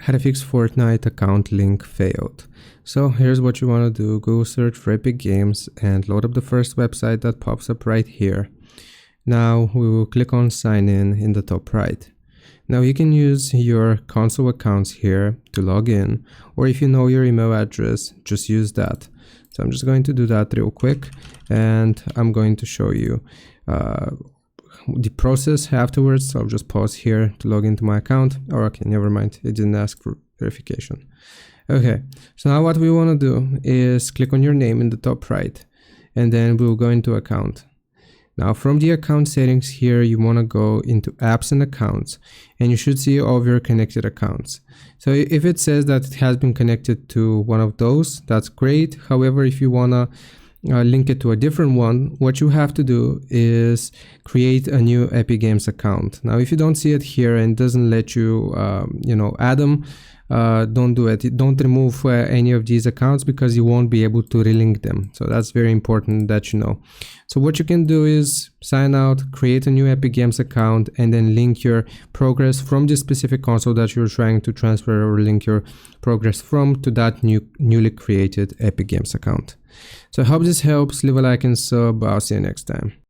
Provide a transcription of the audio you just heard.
how to fix Fortnite account link failed. So here's what you want to do. Go search for Epic Games and load up the first website that pops up right here. Now we will click on sign in the top right. Now you can use your console accounts here to log in, or if you know your email address, just use that. So I'm just going to do that real quick, and I'm going to show you the process afterwards. So I'll just pause here to log into my account. Or okay, never mind, it didn't ask for verification. Okay, so now what we want to do is click on your name in the top right, and then we'll go into account. Now from the account settings here, you want to go into apps and accounts, and you should see all of your connected accounts. So if it says that it has been connected to one of those, that's great. However, if you want to link it to a different one, what you have to do is create a new Epic Games account. Now if you don't see it here and doesn't let you add them, don't do it. Don't remove any of these accounts, because you won't be able to relink them. So that's very important that you know. So what you can do is sign out, create a new Epic Games account, and then link your progress from the specific console that you're trying to transfer or link your progress from to that newly created Epic Games account. So I hope this helps. Leave a like and sub. I'll see you next time.